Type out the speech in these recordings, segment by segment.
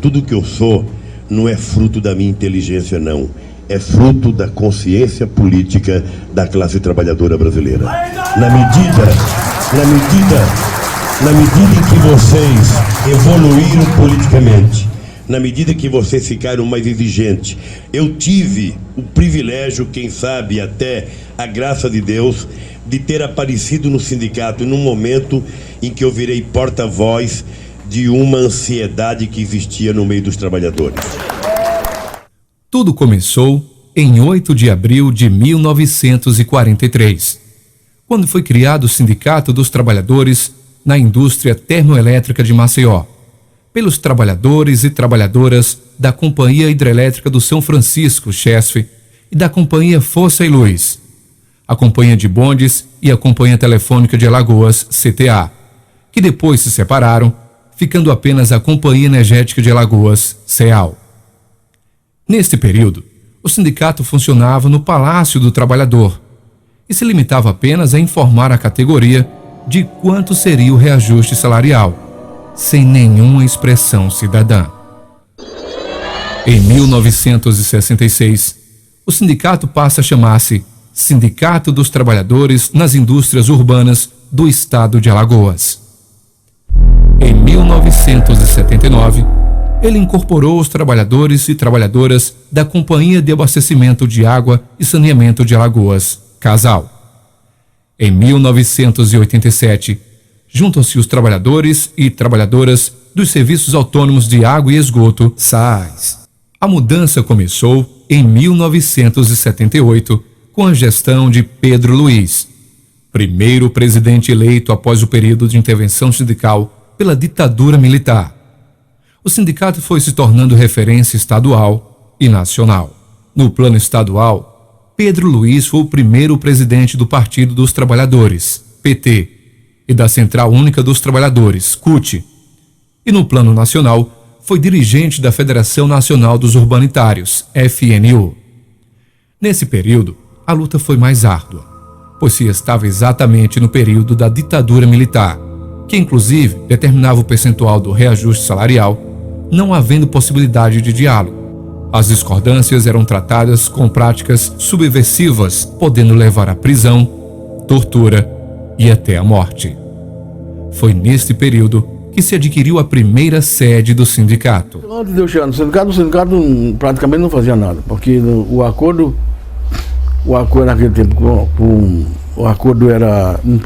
Tudo que eu sou não é fruto da minha inteligência, não. É fruto da consciência política da classe trabalhadora brasileira. Na medida em que vocês evoluíram politicamente, na medida que vocês ficaram mais exigentes, eu tive o privilégio, quem sabe até a graça de Deus, de ter aparecido no sindicato num momento em que eu virei porta-voz de uma ansiedade que existia no meio dos trabalhadores. Tudo começou em 8 de abril de 1943, quando foi criado o Sindicato dos Trabalhadores na Indústria Termoelétrica de Maceió, pelos trabalhadores e trabalhadoras da Companhia Hidrelétrica do São Francisco, CHESF, e da Companhia Força e Luz, a Companhia de Bondes e a Companhia Telefônica de Alagoas, CTA, que depois se separaram, ficando apenas a Companhia Energética de Alagoas, CEAL. Neste período, o sindicato funcionava no Palácio do Trabalhador e se limitava apenas a informar a categoria de quanto seria o reajuste salarial, sem nenhuma expressão cidadã. Em 1966, o sindicato passa a chamar-se Sindicato dos Trabalhadores nas Indústrias Urbanas do Estado de Alagoas. Em 1979, ele incorporou os trabalhadores e trabalhadoras da Companhia de Abastecimento de Água e Saneamento de Alagoas, CASAL. Em 1987, juntam-se os trabalhadores e trabalhadoras dos Serviços Autônomos de Água e Esgoto, SAAS. A mudança começou em 1978, com a gestão de Pedro Luiz, primeiro presidente eleito após o período de intervenção sindical pela ditadura militar. O sindicato foi se tornando referência estadual e nacional. No plano estadual, Pedro Luiz foi o primeiro presidente do Partido dos Trabalhadores, PT, e da Central Única dos Trabalhadores, CUT. E no plano nacional, foi dirigente da Federação Nacional dos Urbanitários, FNU. Nesse período, a luta foi mais árdua, pois se estava exatamente no período da ditadura militar, que inclusive determinava o percentual do reajuste salarial, não havendo possibilidade de diálogo. As discordâncias eram tratadas com práticas subversivas, podendo levar à prisão, tortura e até a morte. Foi neste período que se adquiriu a primeira sede do sindicato. Antes de eu chegar no sindicato, o sindicato praticamente não fazia nada, porque o acordo naquele tempo, o acordo era um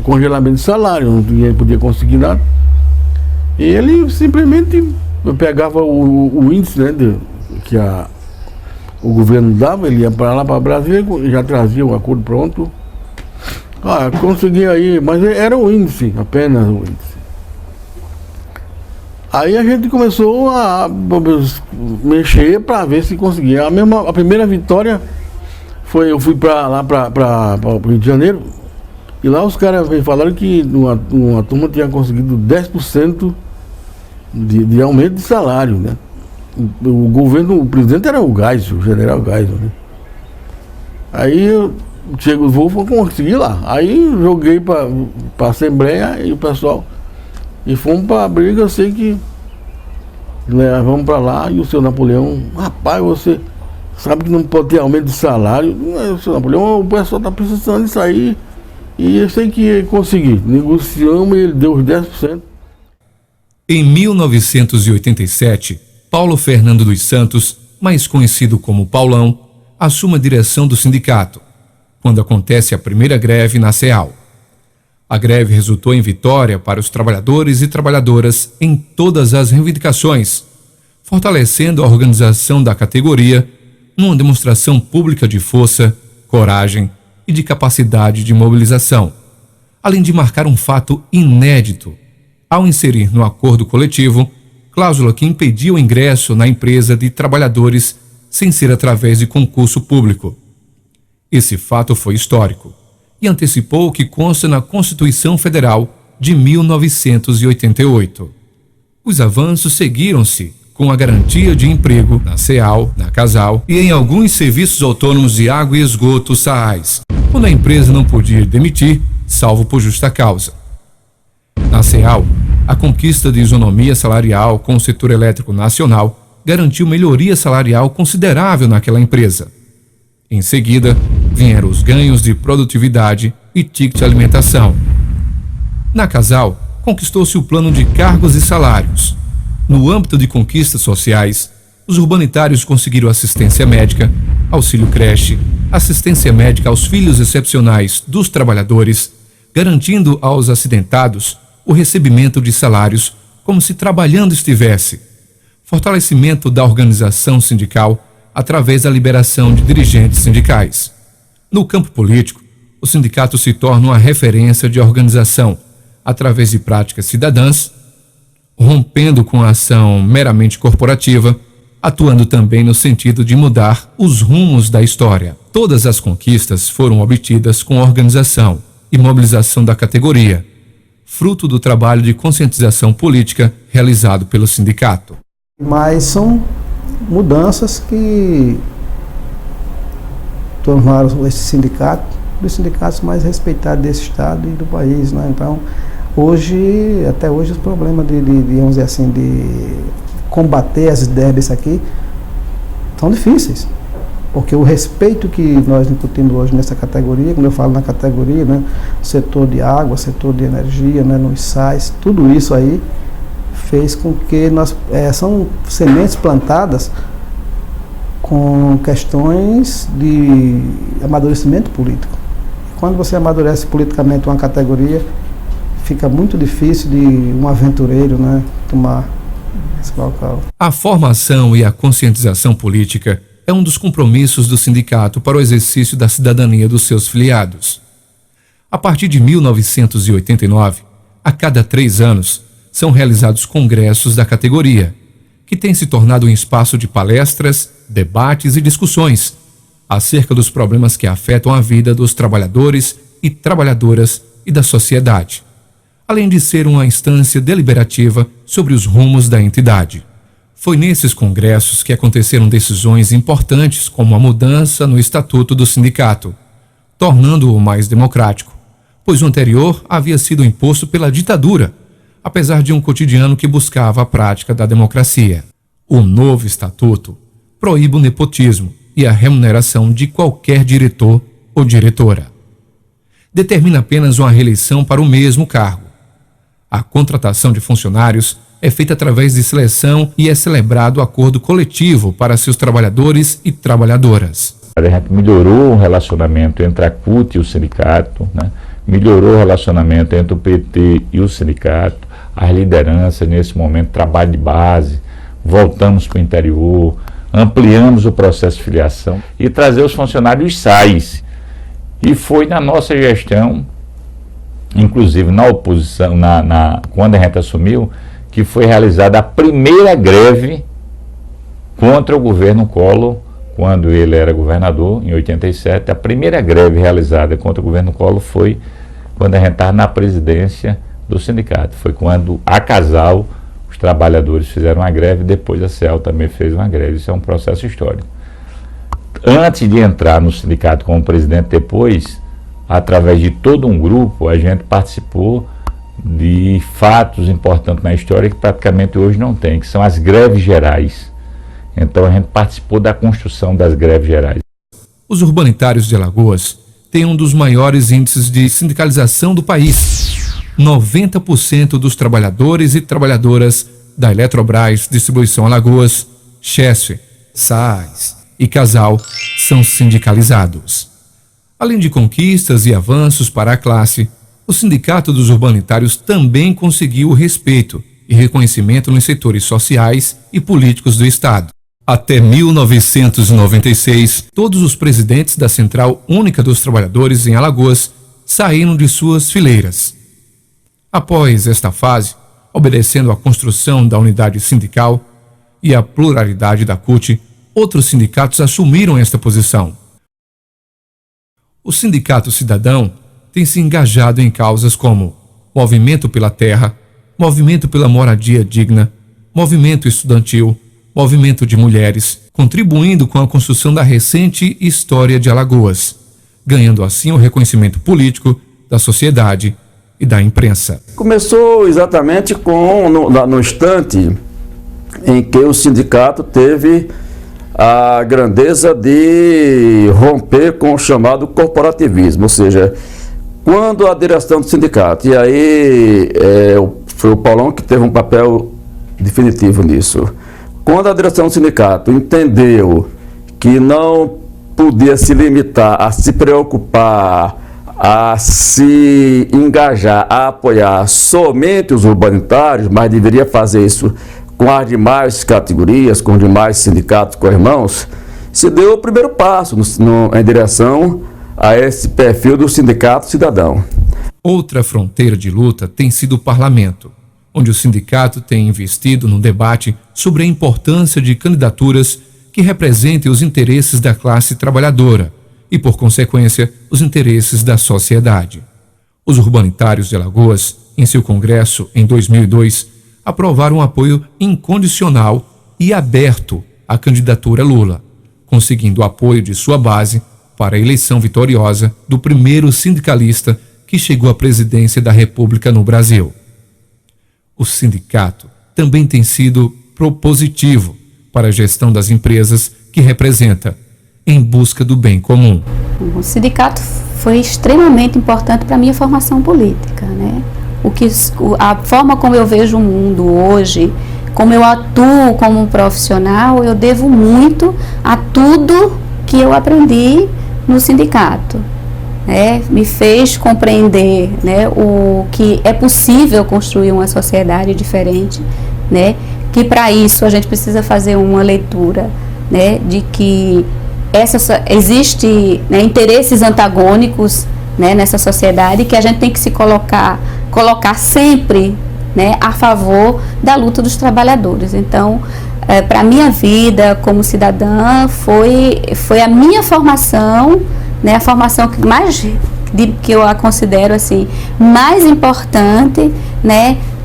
congelamento de salário, ninguém podia conseguir nada. E ele simplesmente pegava o índice, né, que o governo dava, ele ia para lá, para Brasília, e já trazia o acordo pronto. Conseguia aí, mas era o índice, apenas o índice. Aí a gente começou a mexer para ver se conseguia. A primeira vitória foi, eu fui para o Rio de Janeiro, e lá os caras falaram que uma turma tinha conseguido 10% de aumento de salário, né? O governo, o presidente era o Geisel, o general Geisel, né? Aí eu chego, vou conseguir lá. Aí joguei para a Assembleia e o pessoal, e fomos para a briga. Eu sei que vamos para lá, e o seu Napoleão, rapaz, você sabe que não pode ter aumento de salário. O seu Napoleão, o pessoal está precisando disso aí, e eu sei que consegui. Negociamos e ele deu os 10%. Em 1987, Paulo Fernando dos Santos, mais conhecido como Paulão, assume a direção do sindicato, quando acontece a primeira greve na CEAL. A greve resultou em vitória para os trabalhadores e trabalhadoras em todas as reivindicações, fortalecendo a organização da categoria numa demonstração pública de força, coragem e de capacidade de mobilização, além de marcar um fato inédito ao inserir no acordo coletivo cláusula que impedia o ingresso na empresa de trabalhadores sem ser através de concurso público. Esse fato foi histórico e antecipou o que consta na Constituição Federal de 1988. Os avanços seguiram-se com a garantia de emprego na CEAL, na CASAL e em alguns serviços autônomos de água e esgoto, SAAS, quando a empresa não podia demitir, salvo por justa causa. Na CEAL, A conquista de isonomia salarial com o setor elétrico nacional garantiu melhoria salarial considerável naquela empresa. Em seguida, vieram os ganhos de produtividade e ticket de alimentação. Na Casal, conquistou-se o plano de cargos e salários. No âmbito de conquistas sociais, os urbanitários conseguiram assistência médica, auxílio creche, assistência médica aos filhos excepcionais dos trabalhadores, garantindo aos acidentados o recebimento de salários como se trabalhando estivesse. Fortalecimento da organização sindical através da liberação de dirigentes sindicais. No campo político, o sindicato se torna uma referência de organização através de práticas cidadãs, rompendo com a ação meramente corporativa, atuando também no sentido de mudar os rumos da história. Todas as conquistas foram obtidas com organização e mobilização da categoria, fruto do trabalho de conscientização política realizado pelo sindicato. Mas são mudanças que tornaram esse sindicato um dos sindicatos mais respeitados desse estado e do país, né? Então, até hoje, os problemas vamos dizer assim, de combater as ideias desse aqui são difíceis, porque o respeito que nós incutimos hoje nessa categoria, quando eu falo na categoria, né, setor de água, setor de energia, né, nos sais, tudo isso aí fez com que são sementes plantadas com questões de amadurecimento político. Quando você amadurece politicamente uma categoria, fica muito difícil de um aventureiro, né, tomar esse local. A formação e a conscientização política é um dos compromissos do sindicato para o exercício da cidadania dos seus filiados. A partir de 1989, a cada 3 anos, são realizados congressos da categoria, que tem se tornado um espaço de palestras, debates e discussões acerca dos problemas que afetam a vida dos trabalhadores e trabalhadoras e da sociedade, além de ser uma instância deliberativa sobre os rumos da entidade. Foi nesses congressos que aconteceram decisões importantes como a mudança no estatuto do sindicato, tornando-o mais democrático, pois o anterior havia sido imposto pela ditadura, apesar de um cotidiano que buscava a prática da democracia. O novo estatuto proíbe o nepotismo e a remuneração de qualquer diretor ou diretora. Determina apenas uma reeleição para o mesmo cargo. A contratação de funcionários é feita através de seleção e é celebrado acordo coletivo para seus trabalhadores e trabalhadoras. A gente melhorou o relacionamento entre a CUT e o sindicato, né? Melhorou o relacionamento entre o PT e o sindicato, as lideranças nesse momento, trabalho de base, voltamos para o interior, ampliamos o processo de filiação e trazer os funcionários SAIs. E foi na nossa gestão, inclusive na oposição, quando a gente assumiu, que foi realizada a primeira greve contra o governo Collor, quando ele era governador, em 87. A primeira greve realizada contra o governo Collor foi quando a gente estava na presidência do sindicato. Foi quando a Casal, os trabalhadores fizeram uma greve, depois a CEL também fez uma greve. Isso é um processo histórico. Antes de entrar no sindicato como presidente, depois, através de todo um grupo, a gente participou de fatos importantes na história que praticamente hoje não tem, que são as greves gerais. Então a gente participou da construção das greves gerais. Os urbanitários de Alagoas têm um dos maiores índices de sindicalização do país. 90% dos trabalhadores e trabalhadoras da Eletrobras Distribuição Alagoas, Chesf, SAIS e Casal são sindicalizados. Além de conquistas e avanços para a classe, o Sindicato dos Urbanitários também conseguiu o respeito e reconhecimento nos setores sociais e políticos do Estado. Até 1996, todos os presidentes da Central Única dos Trabalhadores em Alagoas saíram de suas fileiras. Após esta fase, obedecendo à construção da unidade sindical e à pluralidade da CUT, outros sindicatos assumiram esta posição. O Sindicato Cidadão tem se engajado em causas como Movimento pela Terra, Movimento pela Moradia Digna, Movimento Estudantil, Movimento de Mulheres, contribuindo com a construção da recente história de Alagoas, ganhando assim o reconhecimento político da sociedade e da imprensa. Começou exatamente no instante em que o sindicato teve a grandeza de romper com o chamado corporativismo, ou seja, quando a direção do sindicato, e aí foi o Paulão que teve um papel definitivo nisso, quando a direção do sindicato entendeu que não podia se limitar a se preocupar, a se engajar, a apoiar somente os urbanitários, mas deveria fazer isso com as demais categorias, com os demais sindicatos, com irmãos, se deu o primeiro passo em direção a esse perfil do sindicato cidadão. Outra fronteira de luta tem sido o parlamento, onde o sindicato tem investido no debate sobre a importância de candidaturas que representem os interesses da classe trabalhadora e, por consequência, os interesses da sociedade. Os urbanitários de Alagoas, em seu congresso em 2002, aprovaram um apoio incondicional e aberto à candidatura Lula, conseguindo o apoio de sua base para a eleição vitoriosa do primeiro sindicalista que chegou à presidência da República no Brasil. O sindicato também tem sido propositivo para a gestão das empresas que representa, em busca do bem comum. O sindicato foi extremamente importante para a minha formação política, né? A forma como eu vejo o mundo hoje, como eu atuo como profissional, eu devo muito a tudo que eu aprendi no sindicato. Me fez compreender, o que é possível construir uma sociedade diferente, que para isso a gente precisa fazer uma leitura, de que existe interesses antagônicos, nessa sociedade, que a gente tem que se colocar sempre, a favor da luta dos trabalhadores. Então, para a minha vida como cidadã, foi a minha formação, a formação que eu a considero assim, mais importante,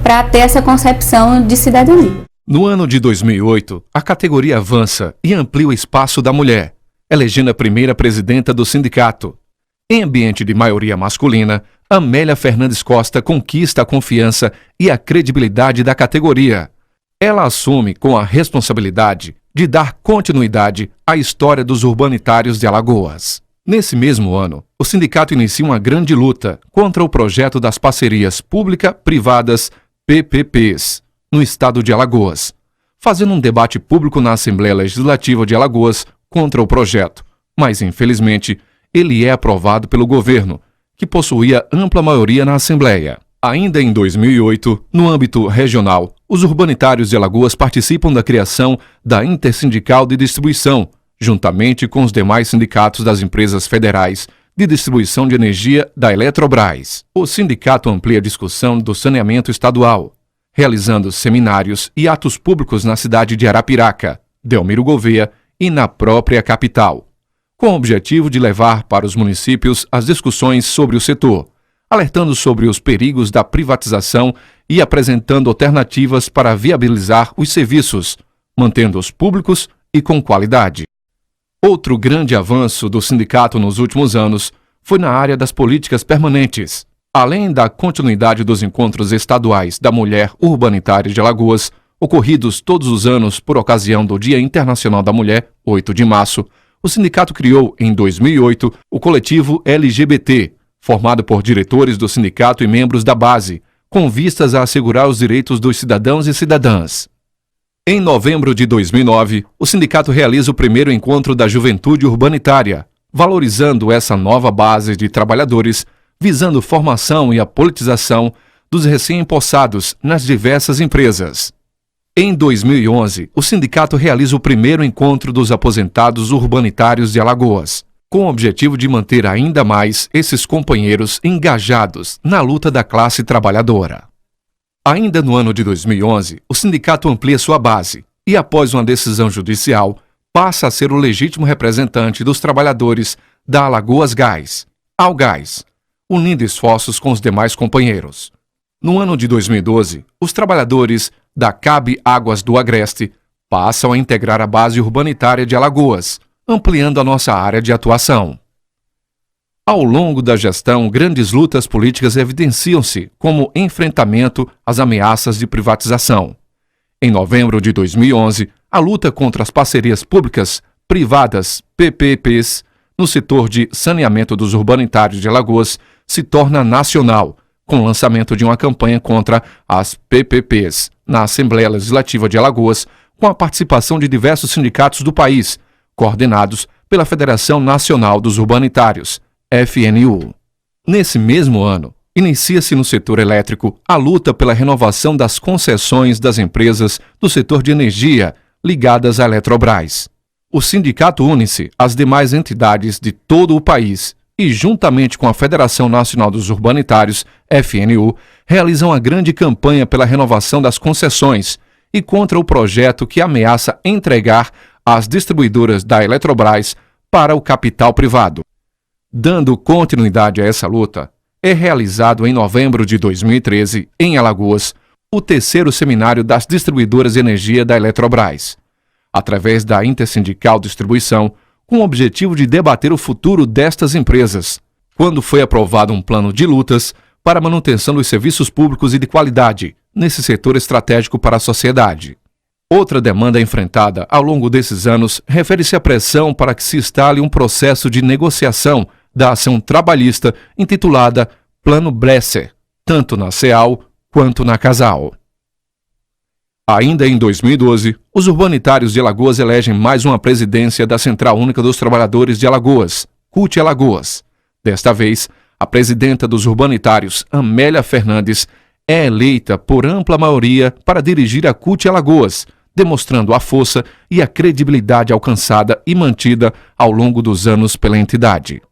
para ter essa concepção de cidadania. No ano de 2008, a categoria avança e amplia o espaço da mulher, elegendo a primeira presidenta do sindicato. Em ambiente de maioria masculina, Amélia Fernandes Costa conquista a confiança e a credibilidade da categoria. Ela assume com a responsabilidade de dar continuidade à história dos urbanitários de Alagoas. Nesse mesmo ano, o sindicato inicia uma grande luta contra o projeto das parcerias pública-privadas PPPs no estado de Alagoas, fazendo um debate público na Assembleia Legislativa de Alagoas contra o projeto, mas infelizmente ele é aprovado pelo governo, que possuía ampla maioria na Assembleia. Ainda em 2008, no âmbito regional, os urbanitários de Alagoas participam da criação da Intersindical de Distribuição, juntamente com os demais sindicatos das empresas federais de distribuição de energia da Eletrobras. O sindicato amplia a discussão do saneamento estadual, realizando seminários e atos públicos na cidade de Arapiraca, Delmiro Gouveia e na própria capital, com o objetivo de levar para os municípios as discussões sobre o setor, alertando sobre os perigos da privatização e apresentando alternativas para viabilizar os serviços, mantendo-os públicos e com qualidade. Outro grande avanço do sindicato nos últimos anos foi na área das políticas permanentes. Além da continuidade dos encontros estaduais da Mulher Urbanitária de Alagoas, ocorridos todos os anos por ocasião do Dia Internacional da Mulher, 8 de março, o sindicato criou, em 2008, o coletivo LGBT, formado por diretores do sindicato e membros da base, com vistas a assegurar os direitos dos cidadãos e cidadãs. Em novembro de 2009, o sindicato realiza o primeiro encontro da Juventude Urbanitária, valorizando essa nova base de trabalhadores, visando formação e a politização dos recém-empossados nas diversas empresas. Em 2011, o sindicato realiza o primeiro encontro dos aposentados urbanitários de Alagoas, com o objetivo de manter ainda mais esses companheiros engajados na luta da classe trabalhadora. Ainda no ano de 2011, o sindicato amplia sua base e, após uma decisão judicial, passa a ser o legítimo representante dos trabalhadores da Alagoas Gás, Algás, unindo esforços com os demais companheiros. No ano de 2012, os trabalhadores da CAB Águas do Agreste passam a integrar a base urbanitária de Alagoas, ampliando a nossa área de atuação. Ao longo da gestão, grandes lutas políticas evidenciam-se como enfrentamento às ameaças de privatização. Em novembro de 2011, a luta contra as parcerias públicas privadas, PPPs, no setor de saneamento dos urbanitários de Alagoas se torna nacional, com o lançamento de uma campanha contra as PPPs na Assembleia Legislativa de Alagoas, com a participação de diversos sindicatos do país, coordenados pela Federação Nacional dos Urbanitários, FNU. Nesse mesmo ano, inicia-se no setor elétrico a luta pela renovação das concessões das empresas do setor de energia ligadas à Eletrobras. O sindicato une-se às demais entidades de todo o país e, juntamente com a Federação Nacional dos Urbanitários, FNU, realizam uma grande campanha pela renovação das concessões e contra o projeto que ameaça entregar as distribuidoras da Eletrobras para o capital privado. Dando continuidade a essa luta, é realizado em novembro de 2013, em Alagoas, o 3º Seminário das Distribuidoras de Energia da Eletrobras, através da Intersindical Distribuição, com o objetivo de debater o futuro destas empresas, quando foi aprovado um plano de lutas para a manutenção dos serviços públicos e de qualidade nesse setor estratégico para a sociedade. Outra demanda enfrentada ao longo desses anos refere-se à pressão para que se instale um processo de negociação da ação trabalhista intitulada Plano Bresser, tanto na CEAL quanto na Casal. Ainda em 2012, os urbanitários de Alagoas elegem mais uma presidência da Central Única dos Trabalhadores de Alagoas, CUT Alagoas. Desta vez, a presidenta dos urbanitários, Amélia Fernandes, é eleita por ampla maioria para dirigir a CUT Alagoas, demonstrando a força e a credibilidade alcançada e mantida ao longo dos anos pela entidade.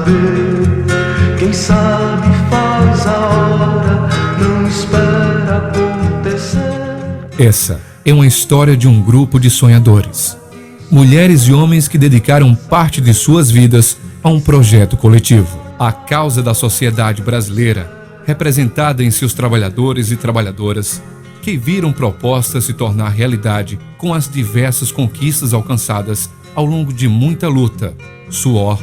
saber. Quem sabe faz a hora, não espera acontecer. Essa é uma história de um grupo de sonhadores. Mulheres e homens que dedicaram parte de suas vidas a um projeto coletivo. A causa da sociedade brasileira, representada em seus trabalhadores e trabalhadoras, que viram propostas se tornar realidade com as diversas conquistas alcançadas ao longo de muita luta, suor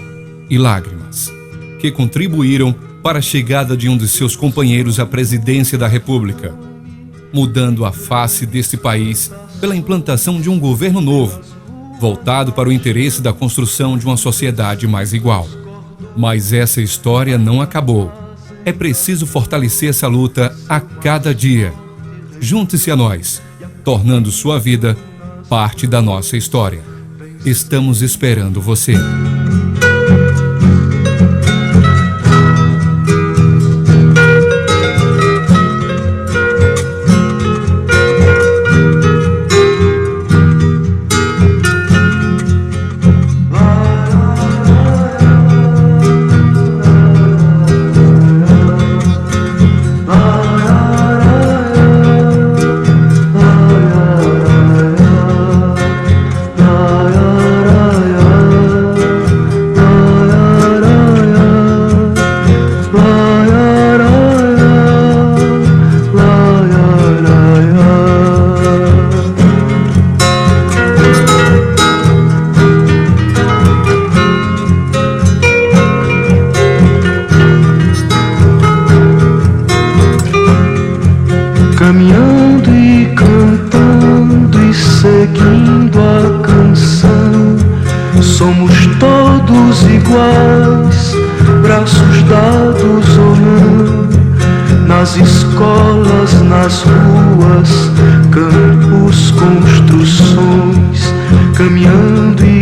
e lágrimas, que contribuíram para a chegada de um de seus companheiros à presidência da República, mudando a face deste país pela implantação de um governo novo, voltado para o interesse da construção de uma sociedade mais igual. Mas essa história não acabou. É preciso fortalecer essa luta a cada dia. Junte-se a nós, tornando sua vida parte da nossa história. Estamos esperando você. Caminhando e cantando e seguindo a canção, somos todos iguais, braços dados ou não, nas escolas, nas ruas, campos, construções, caminhando e